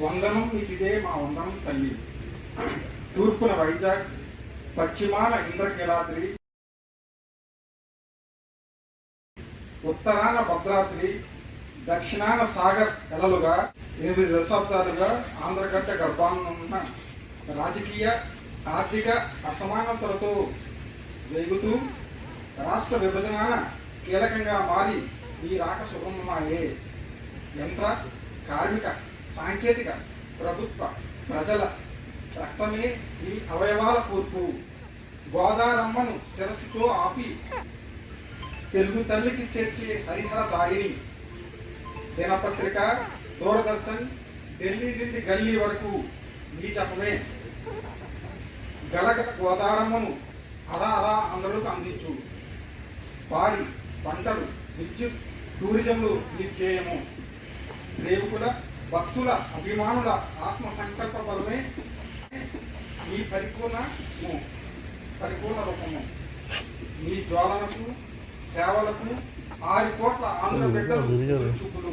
వందనం నీకిదే మా వందనం తల్లి. తూర్పున వైజాగ్, పశ్చిమాన ఇంద్రకీలాద్రి, ఉత్తరాన భద్రాద్రి, దక్షిణాన సాగర్ ఎలలుగా 8 దశాబ్దాలుగా ఆంధ్రగడ్డ గర్భానున్న రాజకీయ ఆర్థిక అసమానతలతో వేగుతూ రాష్ట్ర విభజన కీలకంగా మారి ఈ రాక సుగమమాయే. యంత్ర, కార్మిక, సాంకేతిక, ప్రభుత్వ, ప్రజల రక్తమే ఈ అవయవాల కూర్పు. గోదారమ్మను శిరస్సుతో ఆపి తెలుగు తల్లికి చేర్చే హరిహర దారిని. దినపత్రిక, దూరదర్శన్, ఢిల్లీ నుండి గల్లీ వరకు నీ చెప్పమే. గలగ గోదారమ్మను అలా అలా అందరూ అందించు. పాడి, పంటలు, విద్యుత్, టూరిజంలు నీ ధ్యేయము. ప్రేమికుల, భక్తుల, అభిమానుల ఆత్మ సంకల్ప బలమే నీ పరిపూర్ణ రూపము. నీ జ్వాలనకు, సేవలకు 6 కోట్ల ఆంధ్ర బిడ్డలు చూపులు.